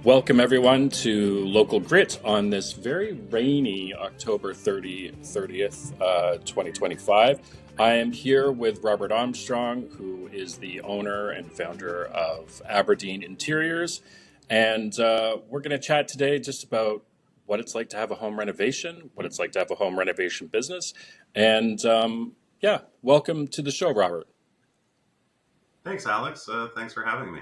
Welcome everyone to Local Grit on this very rainy October 30th, 2025. I am here with Robert Armstrong, who is the owner and founder of Aberdeen Interiors. And we're going to chat today just about what it's like to have a home renovation, what it's like to have a home renovation business. And welcome to the show, Robert. Thanks, Alex. Thanks for having me.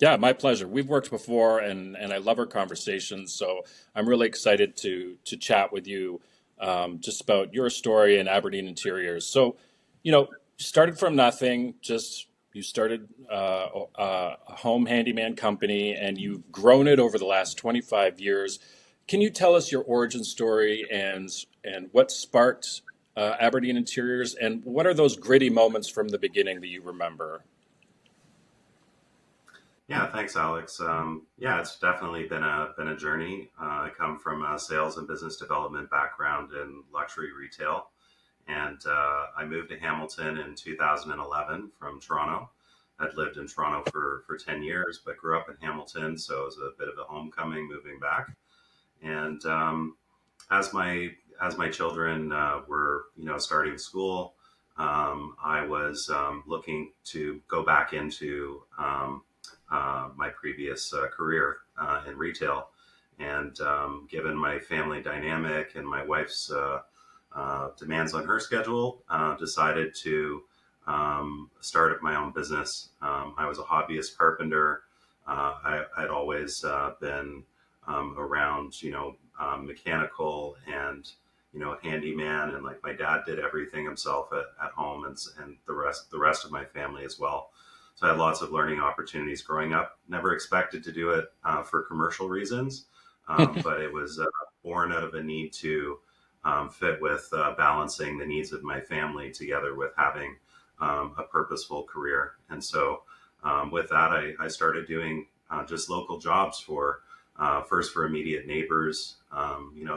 Yeah, my pleasure. We've worked before, and I love our conversations. So I'm really excited to chat with you just about your story in Aberdeen Interiors. So, you started from nothing. You started a home handyman company, and you've grown it over the last 25 years. Can you tell us your origin story and what sparked Aberdeen Interiors, and what are those gritty moments from the beginning that you remember? Yeah, thanks, Alex. Yeah, it's definitely been a journey. I come from a sales and business development background in luxury retail, and I moved to Hamilton in 2011 from Toronto. I'd lived in Toronto for 10 years, but grew up in Hamilton, so it was a bit of a homecoming moving back. And as my children were starting school, I was looking to go back into my previous career in retail. And given my family dynamic and my wife's demands on her schedule, decided to start my own business. I was a hobbyist carpenter. I'd always been around, mechanical and handyman, and like my dad did everything himself at home, and the rest of my family as well. So I had lots of learning opportunities growing up. Never expected to do it for commercial reasons, but it was born out of a need to fit with balancing the needs of my family together with having a purposeful career. And so with that, I started doing just local jobs for first for immediate neighbors.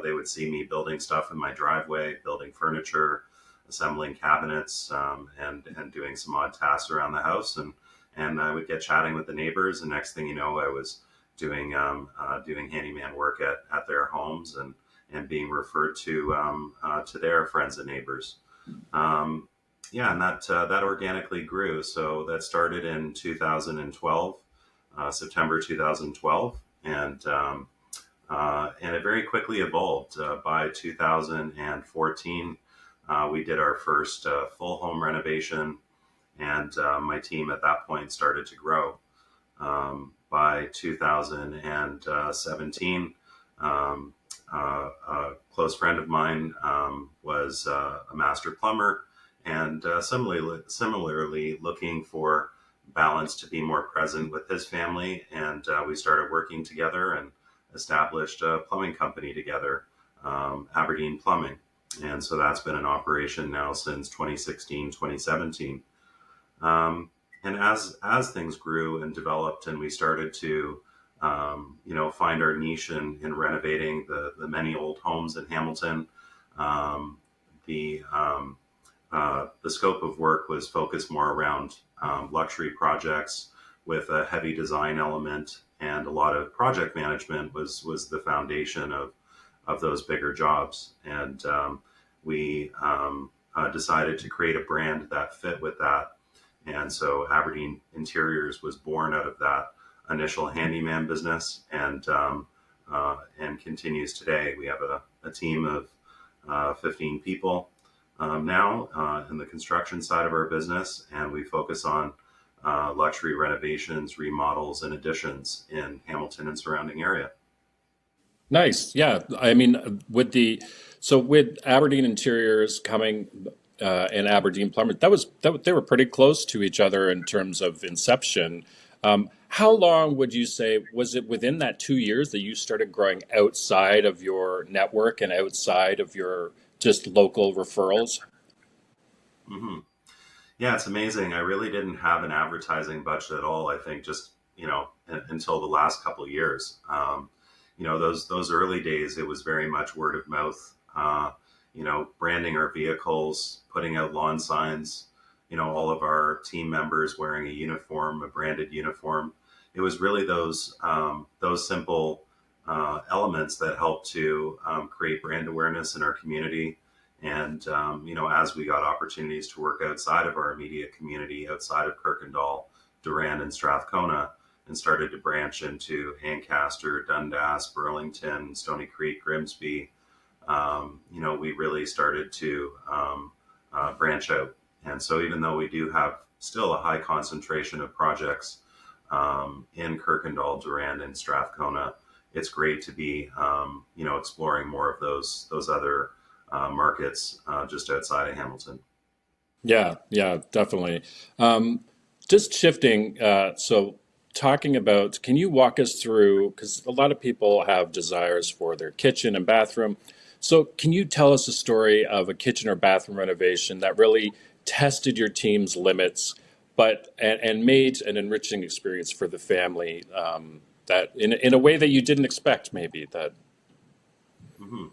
They would see me building stuff in my driveway, building furniture, assembling cabinets, and doing some odd tasks around the house. And I would get chatting with the neighbors, and next thing you know, I was doing handyman work at their homes, and being referred to their friends and neighbors. Yeah, and that organically grew. So that started in 2012, September 2012, and it very quickly evolved. By 2014, we did our first full home renovation, and my team at that point started to grow. By 2017, a close friend of mine was a master plumber, and similarly looking for balance to be more present with his family. And we started working together and established a plumbing company together, Aberdeen Plumbing. And so that's been in operation now since 2016, 2017. And as things grew and developed, and we started to find our niche in renovating the many old homes in Hamilton, um, the the scope of work was focused more around luxury projects with a heavy design element, and a lot of project management was the foundation of those bigger jobs. And we decided to create a brand that fit with that. And so Aberdeen Interiors was born out of that initial handyman business, and continues today. We have a team of 15 people now in the construction side of our business, and we focus on luxury renovations, remodels, and additions in Hamilton and surrounding area. Nice. Yeah. I mean, with Aberdeen Interiors coming and Aberdeen Plumbing, they were pretty close to each other in terms of inception. How long would you say was it within that 2 years that you started growing outside of your network and outside of your just local referrals? hmm Yeah, it's amazing. I really didn't have an advertising budget at all. I think just until the last couple of years. Those early days, it was very much word of mouth. Branding our vehicles, putting out lawn signs. All of our team members wearing a uniform, a branded uniform. it was really those simple elements that helped to create brand awareness in our community. And as we got opportunities to work outside of our immediate community, outside of Kirkendall, Durand, and Strathcona, and started to branch into Ancaster, Dundas, Burlington, Stony Creek, Grimsby, we really started to branch out. And so, even though we do have still a high concentration of projects in Kirkendall, Durand, and Strathcona, it's great to be, exploring more of those other markets just outside of Hamilton. Yeah, yeah, definitely. Um, just shifting, so talking about, can you walk us through, because a lot of people have desires for their kitchen and bathroom. So can you tell us a story of a kitchen or bathroom renovation that really tested your team's limits, but and made an enriching experience for the family, that in a way that you didn't expect, maybe that. Hmm.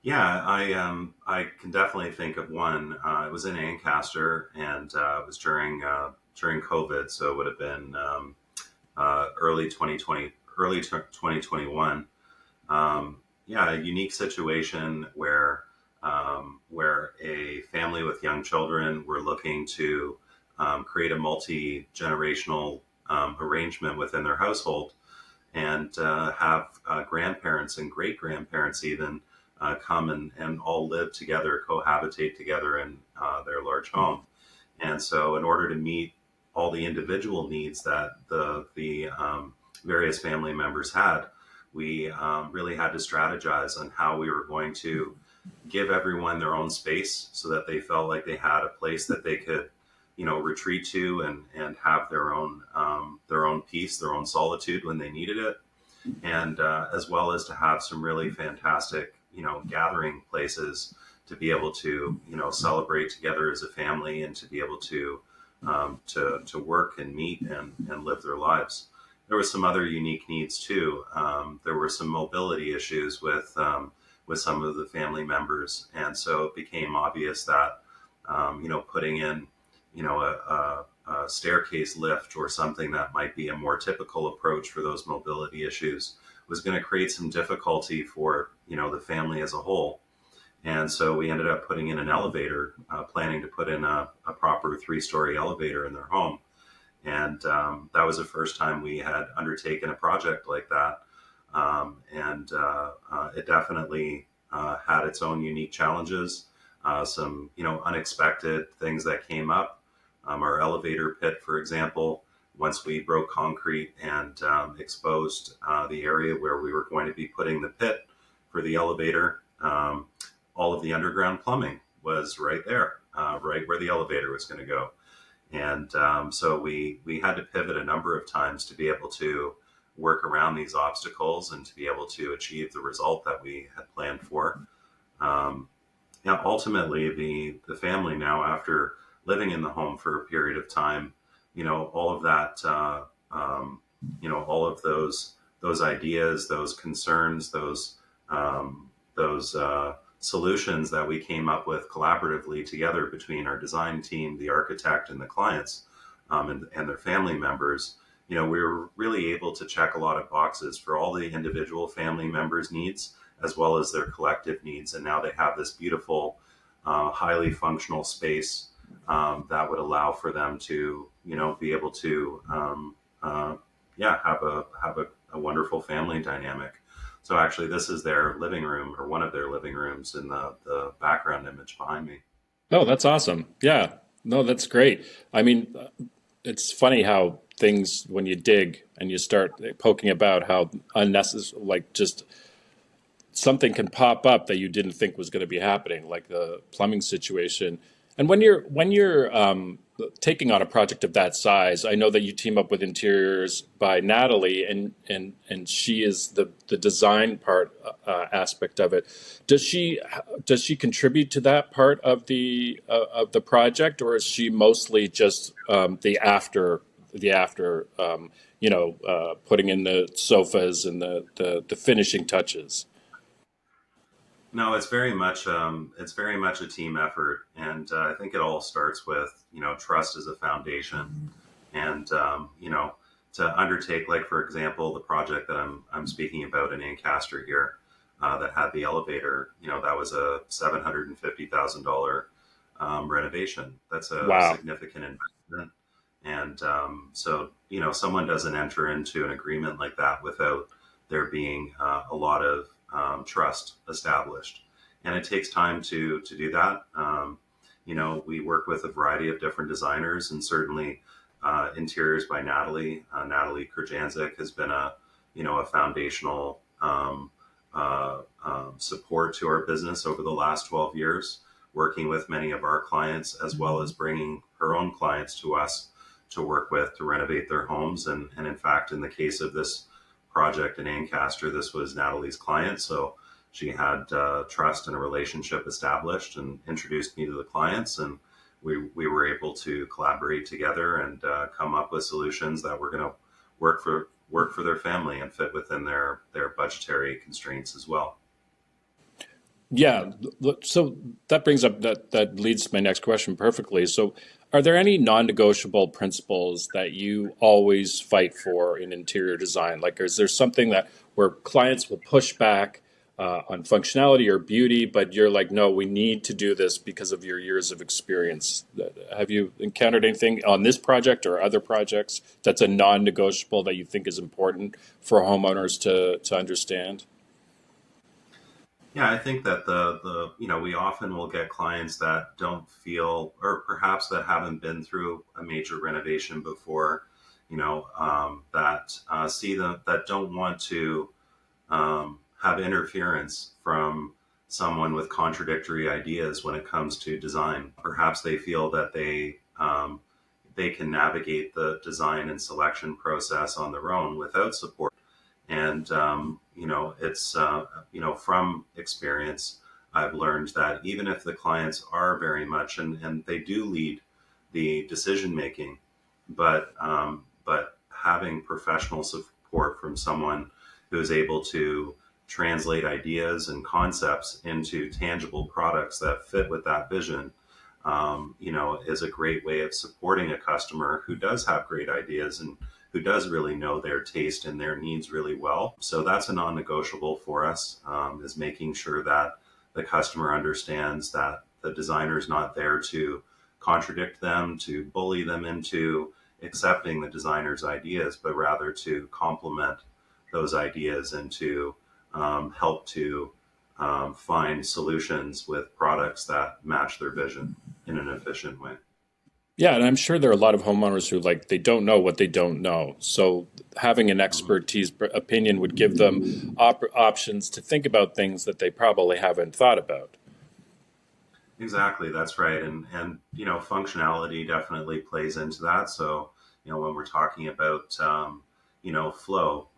Yeah, I can definitely think of one. It was in Ancaster, and it was during COVID, so it would have been early 2020, early 2021. Yeah, a unique situation where a family with young children were looking to create a multi-generational arrangement within their household, and have grandparents and great grandparents even come and all live together, cohabitate together in their large home. And so, in order to meet all the individual needs that the various family members had, we really had to strategize on how we were going to give everyone their own space so that they felt like they had a place that they could, retreat to and have their own peace, their own solitude when they needed it, and as well as to have some really fantastic, gathering places to be able to, celebrate together as a family, and to be able to work and meet and live their lives. There were some other unique needs too. There were some mobility issues with some of the family members, and so it became obvious that putting in a staircase lift or something that might be a more typical approach for those mobility issues was going to create some difficulty for the family as a whole. And so we ended up putting in an elevator, planning to put in a proper 3-story elevator in their home. And that was the first time we had undertaken a project like that. And it definitely had its own unique challenges, some unexpected things that came up. Our elevator pit, for example, once we broke concrete and exposed the area where we were going to be putting the pit for the elevator, all of the underground plumbing was right there, right where the elevator was going to go. And so we had to pivot a number of times to be able to work around these obstacles and to be able to achieve the result that we had planned for. Um, Ultimately, the family now, after living in the home for a period of time, all of that, all of those ideas, those concerns, those solutions that we came up with collaboratively together between our design team, the architect, and the clients, and their family members. We were really able to check a lot of boxes for all the individual family members' needs as well as their collective needs. And now they have this beautiful, highly functional space that would allow for them to, be able to, have a wonderful family dynamic. So actually, this is their living room, or one of their living rooms, in the background image behind me. Oh, that's awesome. Yeah. No, that's great. I mean, it's funny how things, when you dig and you start poking about, how unnecessary, like just something can pop up that you didn't think was going to be happening, like the plumbing situation. And when you're taking on a project of that size, I know that you team up with Interiors by Natalie, and she is the design part aspect of it. Does she contribute to that part of the project, or is she mostly just the after putting in the sofas and the finishing touches? No, it's very much a team effort, and I think it all starts with trust as a foundation, and to undertake, like for example, the project that I'm speaking about in Ancaster here, that had the elevator. That was a $750,000 renovation. That's a Wow. significant investment, and so someone doesn't enter into an agreement like that without there being a lot of trust established, and it takes time to do that. We work with a variety of different designers, and certainly Interiors by Natalie. Natalie Kurjanzik has been a foundational support to our business over the last 12 years, working with many of our clients, as well as bringing her own clients to us to work with to renovate their homes. And in fact, in the case of this project in Ancaster, this was Natalie's client. So she had trust and a relationship established and introduced me to the clients. And we were able to collaborate together and come up with solutions that were going to work for their family and fit within their budgetary constraints as well. Yeah, so that brings up that leads to my next question perfectly. So, are there any non-negotiable principles that you always fight for in interior design? Like, is there something that where clients will push back on functionality or beauty, but you're like, no, we need to do this because of your years of experience? Have you encountered anything on this project or other projects that's a non-negotiable that you think is important for homeowners to understand? Yeah, I think that we often will get clients that don't feel, or perhaps that haven't been through a major renovation before, that see them, that don't want to have interference from someone with contradictory ideas when it comes to design. Perhaps they feel that they can navigate the design and selection process on their own without support. And it's from experience, I've learned that even if the clients are very much and they do lead the decision making, but having professional support from someone who is able to translate ideas and concepts into tangible products that fit with that vision, is a great way of supporting a customer who does have great ideas and who does really know their taste and their needs really well. So that's a non-negotiable for us, is making sure that the customer understands that the designer is not there to contradict them, to bully them into accepting the designer's ideas, but rather to complement those ideas and to help to find solutions with products that match their vision in an efficient way. Yeah, and I'm sure there are a lot of homeowners who like they don't know what they don't know. So having an Mhm. expertise opinion would give them options to think about things that they probably haven't thought about. Exactly, that's right, and functionality definitely plays into that. So when we're talking about flow,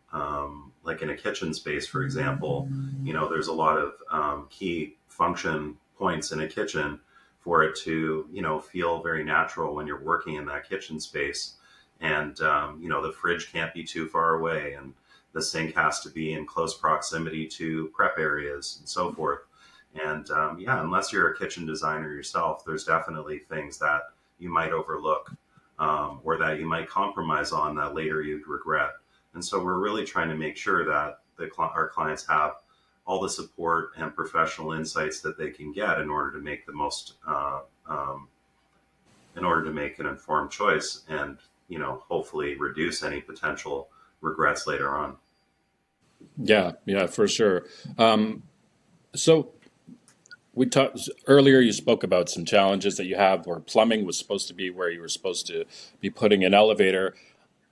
like in a kitchen space, for example, there's a lot of key function points in a kitchen for it to feel very natural when you're working in that kitchen space, and the fridge can't be too far away, and the sink has to be in close proximity to prep areas and so forth. And yeah, unless you're a kitchen designer yourself, there's definitely things that you might overlook, or that you might compromise on that later you'd regret. And so we're really trying to make sure that our clients have all the support and professional insights that they can get in order to make the most, in order to make an informed choice and, hopefully reduce any potential regrets later on. Yeah, yeah, for sure. So we talked earlier. You spoke about some challenges that you have where plumbing was supposed to be where you were supposed to be putting an elevator.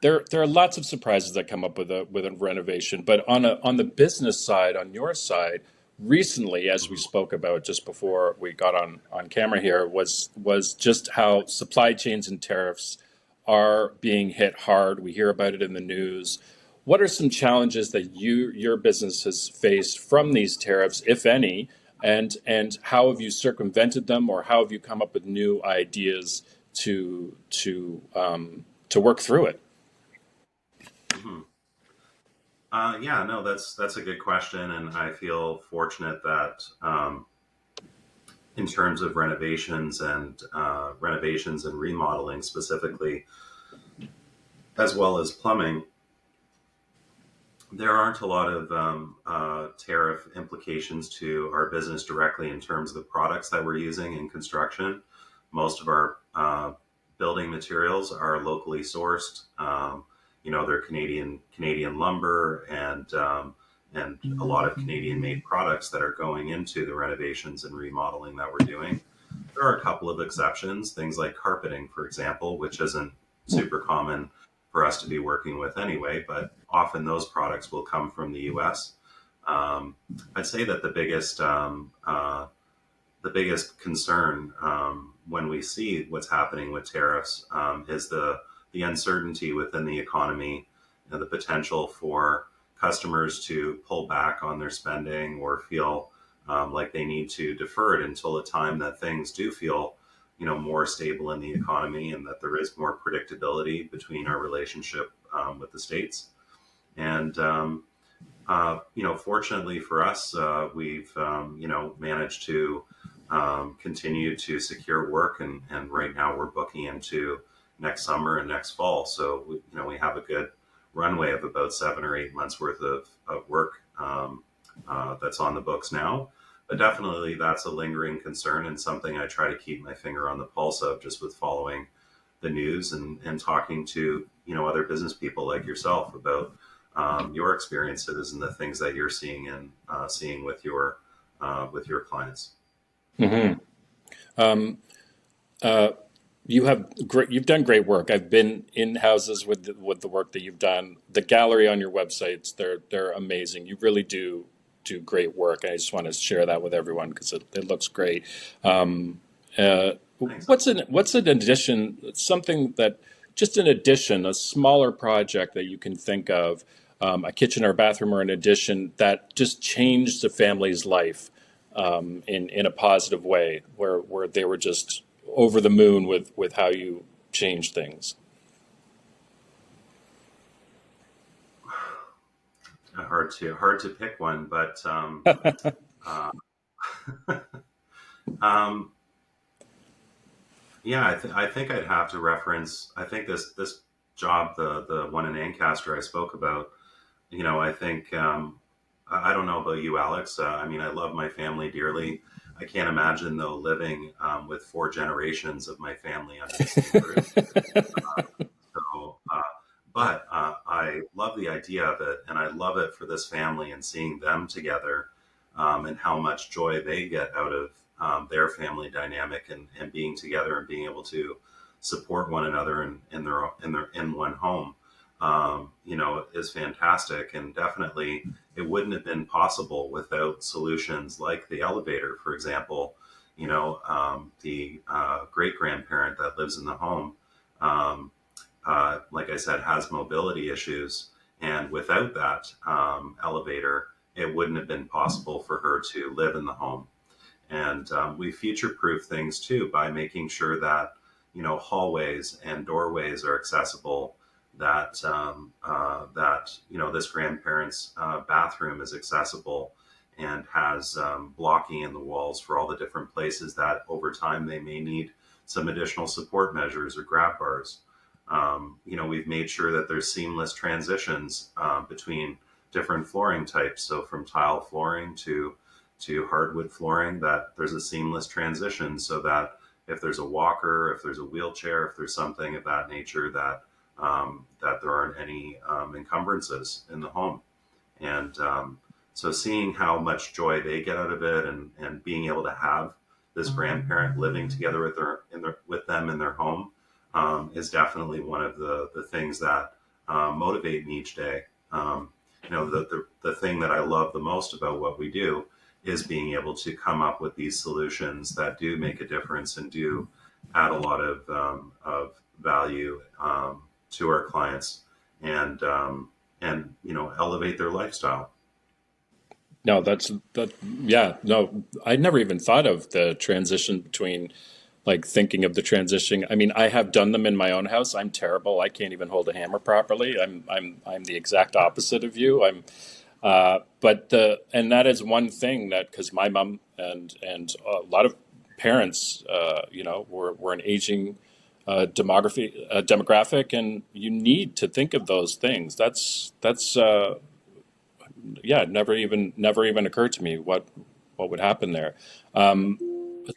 There are lots of surprises that come up with a renovation, but on the business side, on your side, recently, as we Mhm. spoke about just before we got on camera here, was just how supply chains and tariffs are being hit hard. We hear about it in the news. What are some challenges that your business has faced from these tariffs, if any, and how have you circumvented them, or how have you come up with new ideas to work through it? Mhm. Yeah, no, that's a good question, and I feel fortunate that in terms of renovations and remodeling specifically, as well as plumbing, there aren't a lot of tariff implications to our business directly in terms of the products that we're using in construction. Most of our building materials are locally sourced. They're Canadian lumber and a lot of Canadian made products that are going into the renovations and remodeling that we're doing. There are a couple of exceptions, things like carpeting, for example, which isn't super common for us to be working with anyway, but often those products will come from the US. Um, I'd say that the biggest concern when we see what's happening with tariffs is the uncertainty within the economy and the potential for customers to pull back on their spending or feel like they need to defer it until a time that things do feel more stable in the economy and that there is more predictability between our relationship with the states. And fortunately for us, we've managed to continue to secure work, and right now we're booking into next summer and next fall. So we have a good runway of about 7 or 8 months worth of work that's on the books now. But definitely that's a lingering concern and something I try to keep my finger on the pulse of, just with following the news and talking to other business people like yourself about your experiences and the things that you're seeing and seeing with your clients. Hmm. Um, uh, you've done great work. I've been in houses with the work that you've done. The gallery on your websites, they're amazing. You really do great work. I just want to share that with everyone because it looks great. Um, uh, Thanks. what's an addition, something that just an addition, a smaller project that you can think of, a kitchen or bathroom or an addition that just changed the family's life in a positive way, where they were just over the moon with how you change things. Hard to pick one, but uh, um, yeah, I think I'd have to reference. I think this job, the one in Ancaster I spoke about. I think I don't know about you, Alex. I mean, I love my family dearly. I can't imagine though living with 4 generations of my family under the same roof. So, I love the idea of it, and I love it for this family and seeing them together, and how much joy they get out of their family dynamic and being together and being able to support one another in one home. Is fantastic, and definitely it wouldn't have been possible without solutions like the elevator, for example. The great grandparent that lives in the home. Um, like I said, has mobility issues. And without that elevator, it wouldn't have been possible for her to live in the home. And we future proof things too by making sure that, hallways and doorways are accessible, that this grandparent's bathroom is accessible and has blocking in the walls for all the different places that over time they may need some additional support measures or grab bars. We've made sure that there's seamless transitions between different flooring types. So from tile flooring to hardwood flooring, that there's a seamless transition so that if there's a walker, if there's a wheelchair, if there's something of that nature, that there aren't any encumbrances in the home. And so seeing how much joy they get out of it, and being able to have this grandparent living together with them in their home is definitely one of the things that motivate me each day. The thing that I love the most about what we do is being able to come up with these solutions that do make a difference and do add a lot of value to our clients, and elevate their lifestyle. No, that. Yeah, no, I never even thought of the transition between like thinking of the transition. I mean, I have done them in my own house. I'm terrible. I can't even hold a hammer properly. I'm the exact opposite of you. But and that is one thing that, because my mom and a lot of parents, were an aging demographic, and you need to think of those things. That's yeah, never even occurred to me what would happen there. Um,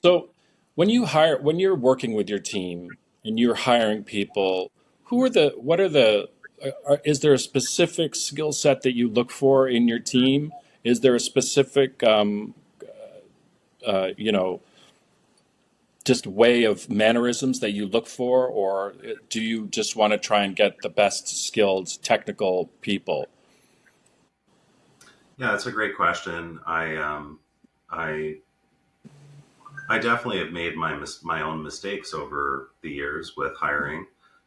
so when you're working with your team and you're hiring people, what are is there a specific skill set that you look for in your team? Is there a specific, you know, just way of mannerisms that you look for, or do you just want to try and get the best skilled technical people? Yeah, that's a great question. I I definitely have made my own mistakes over the years with hiring.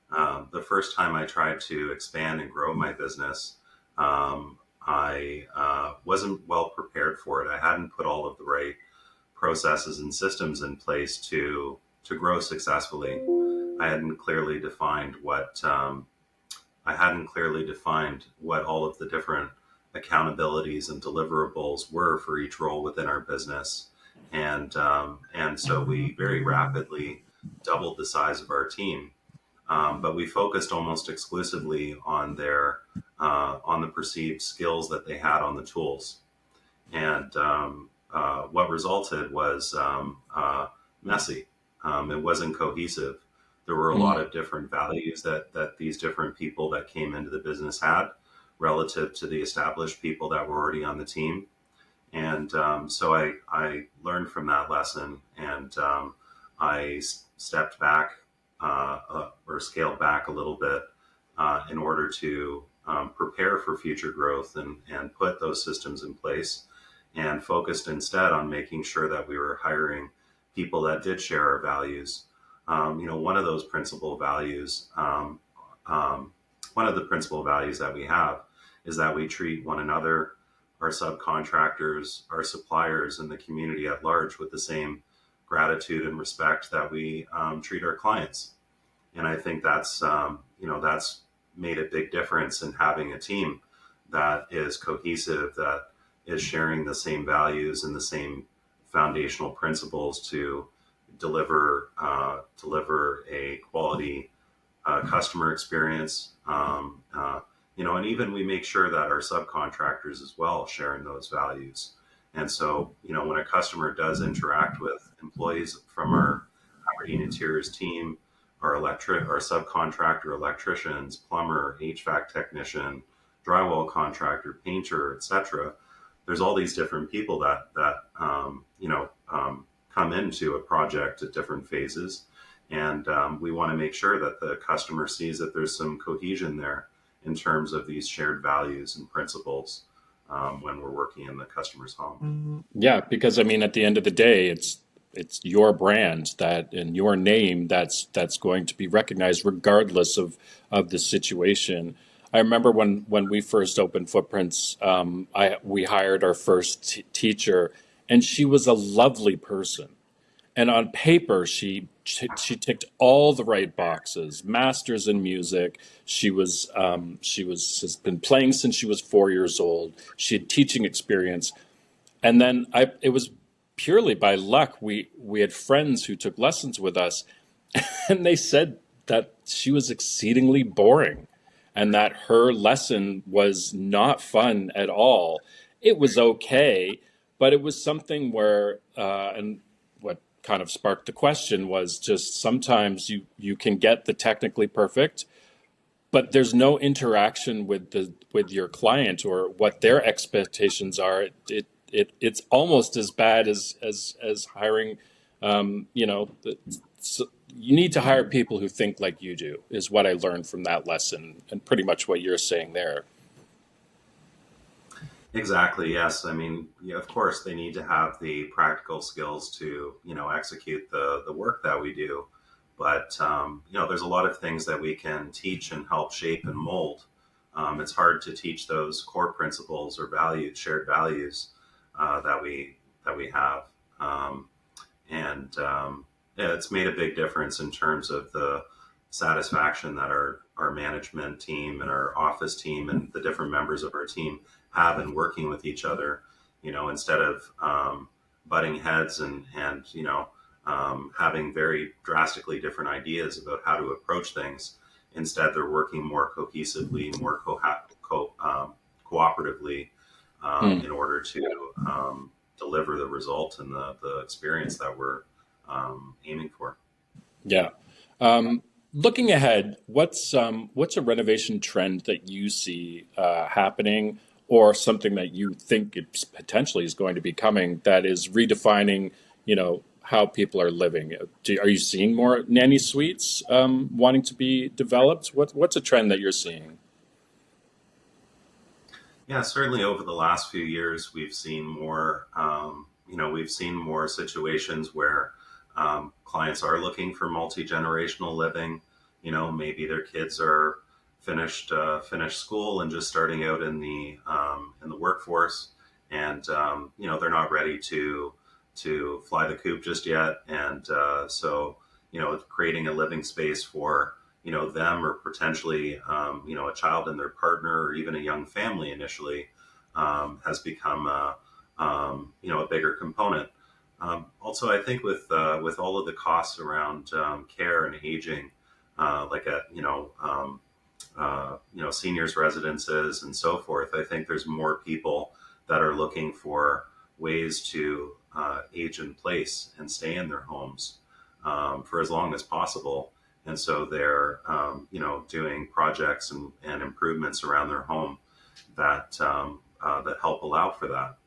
The first time I tried to expand and grow my business, I wasn't well prepared for it. I hadn't put all of the right processes and systems in place to grow successfully. I hadn't clearly defined what all of the different accountabilities and deliverables were for each role within our business, and so we very rapidly doubled the size of our team. But we focused almost exclusively on the perceived skills that they had on the tools, and what resulted was messy. It wasn't cohesive. There were a lot of different values that these different people that came into the business had relative to the established people that were already on the team. And so I learned from that lesson, and stepped back or scaled back a little bit in order to prepare for future growth and put those systems in place, and focused instead on making sure that we were hiring people that did share our values. One of those principal values, one of the principal values that we have is that we treat one another, our subcontractors, our suppliers, and the community at large with the same gratitude and respect that we treat our clients. And I think that's made a big difference in having a team that is cohesive, that is sharing the same values and the same foundational principles to deliver a quality customer experience. And even we make sure that our subcontractors as well share in those values. And so, when a customer does interact with employees from our Aberdeen Interiors team, our subcontractor, electricians, plumber, HVAC technician, drywall contractor, painter, etc. There's all these different people that come into a project at different phases, and we want to make sure that the customer sees that there's some cohesion there in terms of these shared values and principles when we're working in the customer's home. Yeah, because I mean, at the end of the day, it's your brand that and your name that's going to be recognized regardless of the situation. I remember when we first opened Footprints, we hired our first teacher, and she was a lovely person. And on paper, she ticked all the right boxes. Masters in music. She has been playing since she was 4 years old. She had teaching experience, and then it was purely by luck. We had friends who took lessons with us, and they said that she was exceedingly boring, and that her lesson was not fun at all. It was okay, but it was something where, and what kind of sparked the question was just sometimes you can get the technically perfect, but there's no interaction with your client or what their expectations are. It's almost as bad as hiring. You know, so you need to hire people who think like you do, is what I learned from that lesson, and pretty much what you're saying there. Exactly. Yes. I mean, yeah, of course, they need to have the practical skills to, execute the work that we do. But there's a lot of things that we can teach and help shape and mold. It's hard to teach those core principles or values, shared values that we have, and yeah, it's made a big difference in terms of the satisfaction that our management team and our office team and the different members of our team have in working with each other. Instead of butting heads and having very drastically different ideas about how to approach things. Instead, they're working more cohesively, more cooperatively Hmm. in order to deliver the result and the experience that we're aiming for. Yeah. Um, Looking ahead, what's a renovation trend that you see happening, or something that you think it potentially is going to be coming that is redefining, how people are living? Are you seeing more nanny suites wanting to be developed? What's a trend that you're seeing? Yeah, certainly over the last few years, we've seen more. We've seen more situations where clients are looking for multi generational living. Maybe their kids are finished school and just starting out in the workforce, and they're not ready to fly the coop just yet, and so creating a living space for them or potentially a child and their partner or even a young family initially has become a bigger component. Also, I think with all of the costs around care and aging, like at seniors residences and so forth, I think there's more people that are looking for ways to age in place and stay in their homes for as long as possible. And so they're, doing projects and improvements around their home that help allow for that.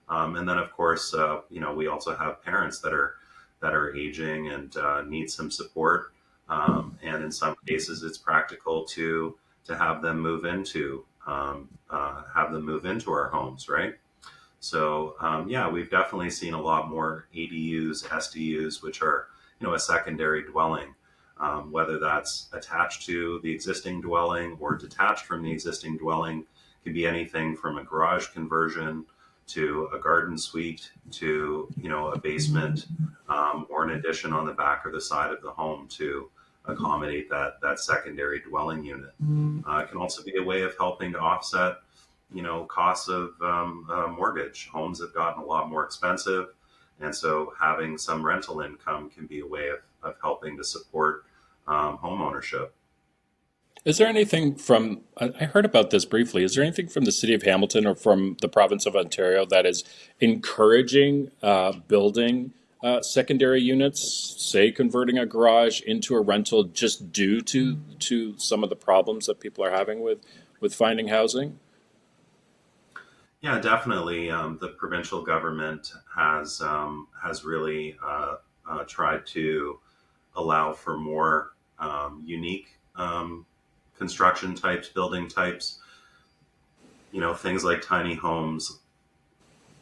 And then, of course, we also have parents that are aging and need some support. And in some cases, it's practical to have them move into our homes, right? So yeah, we've definitely seen a lot more ADUs, SDUs, which are a secondary dwelling, whether that's attached to the existing dwelling or detached from the existing dwelling. Could be anything from a garage conversion to a garden suite to a basement or an addition on the back or the side of the home to accommodate that secondary dwelling unit. It can also be a way of helping to offset costs of mortgage. Homes have gotten a lot more expensive, and so having some rental income can be a way of helping to support home ownership. Is there anything from, I heard about this briefly, is there anything from the city of Hamilton or from the province of Ontario that is encouraging building secondary units, say converting a garage into a rental just due to some of the problems that people are having with finding housing? Yeah, definitely. The provincial government has really tried to allow for more unique construction types, building types. Things like tiny homes,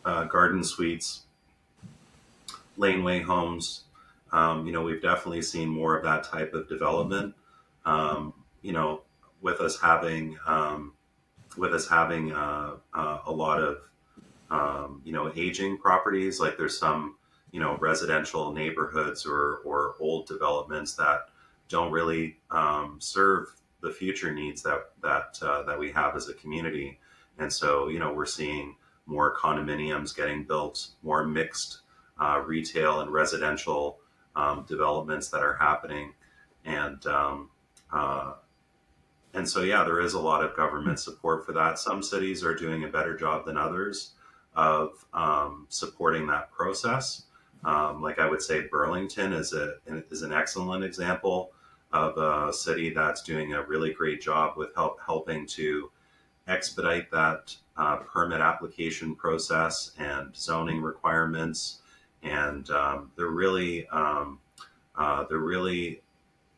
garden suites, laneway homes. We've definitely seen more of that type of development. Um, you know, with us having a lot of aging properties, like there's some residential neighborhoods or old developments that don't really serve the future needs that we have as a community, and so we're seeing more condominiums getting built, more mixed retail and residential developments that are happening, and uh, and so, yeah, there is a lot of government support for that. Some cities are doing a better job than others of supporting that process. Like I would say, Burlington is an excellent example of a city that's doing a really great job with helping to expedite that permit application process and zoning requirements, and they're really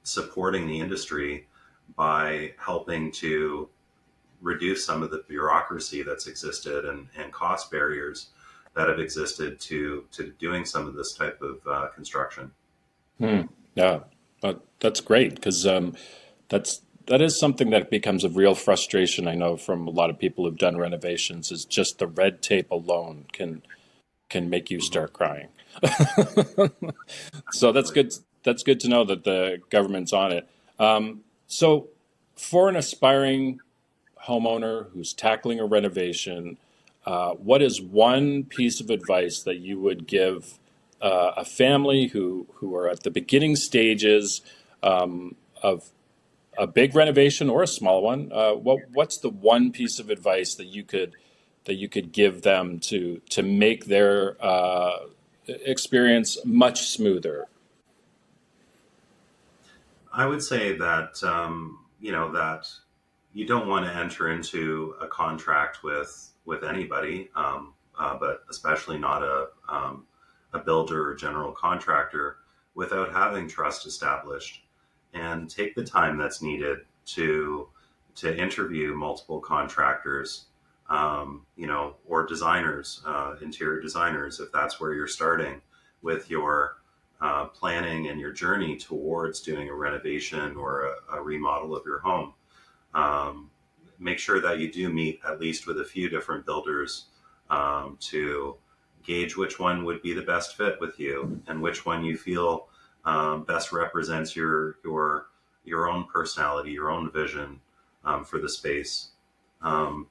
supporting the industry by helping to reduce some of the bureaucracy that's existed and cost barriers that have existed to doing some of this type of construction. Hmm. Yeah, but that's great because that is something that becomes a real frustration. I know from a lot of people who've done renovations is just the red tape alone can make you Mhm. start crying. So that's Absolutely. good. That's good to know that the government's on it. So for an aspiring homeowner who's tackling a renovation, what is one piece of advice that you would give a family who are at the beginning stages of a big renovation or a small one, what's the one piece of advice that you could give them to make their experience much smoother? I would say that that you don't want to enter into a contract with anybody, but especially not a builder or general contractor without having trust established, and take the time that's needed to interview multiple contractors, or designers, interior designers, if that's where you're starting with your planning and your journey towards doing a renovation or a remodel of your home. Um, Make sure that you do meet at least with a few different builders to gauge which one would be the best fit with you and which one you feel best represents your own personality, your own vision for the space. Um,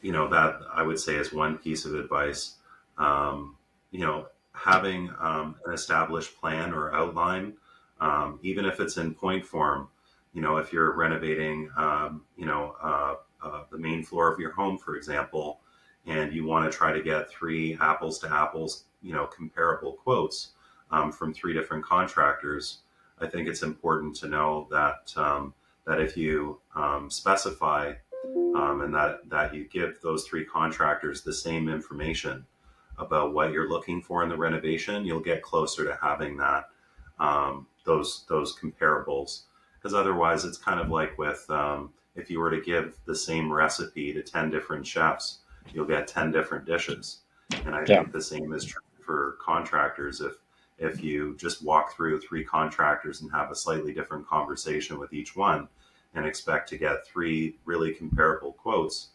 that I would say is one piece of advice. Having an established plan or outline, even if it's in point form. If you're renovating, the main floor of your home, for example, and you want to try to get three apples to apples, comparable quotes from three different contractors, I think it's important to know that if you specify and that you give those three contractors the same information about what you're looking for in the renovation, you'll get closer to having that those comparables. Because otherwise, it's kind of like with if you were to give the same recipe to 10 different chefs, you'll get 10 different dishes. And I Yeah. think the same is true for contractors. If you just walk through three contractors and have a slightly different conversation with each one and expect to get three really comparable quotes,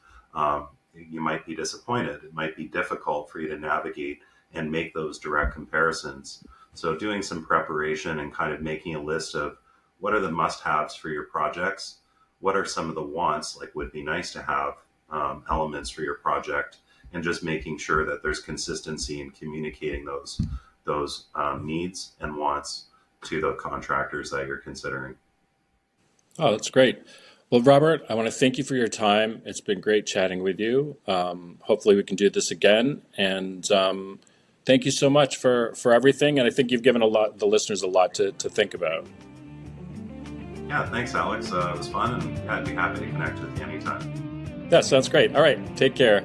you might be disappointed. It might be difficult for you to navigate and make those direct comparisons. So, doing some preparation and kind of making a list of what are the must haves for your projects, what are some of the wants, like would be nice to have elements for your project, and just making sure that there's consistency in communicating those needs and wants to the contractors that you're considering. Oh, that's great. Well, Robert, I want to thank you for your time. It's been great chatting with you. Hopefully, we can do this again. And thank you so much for everything. And I think you've given the listeners a lot to think about. Yeah, thanks, Alex. It was fun, and yeah, I'd be happy to connect with you anytime. Yeah, sounds great. All right, take care.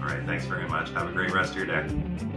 All right, thanks very much. Have a great rest of your day.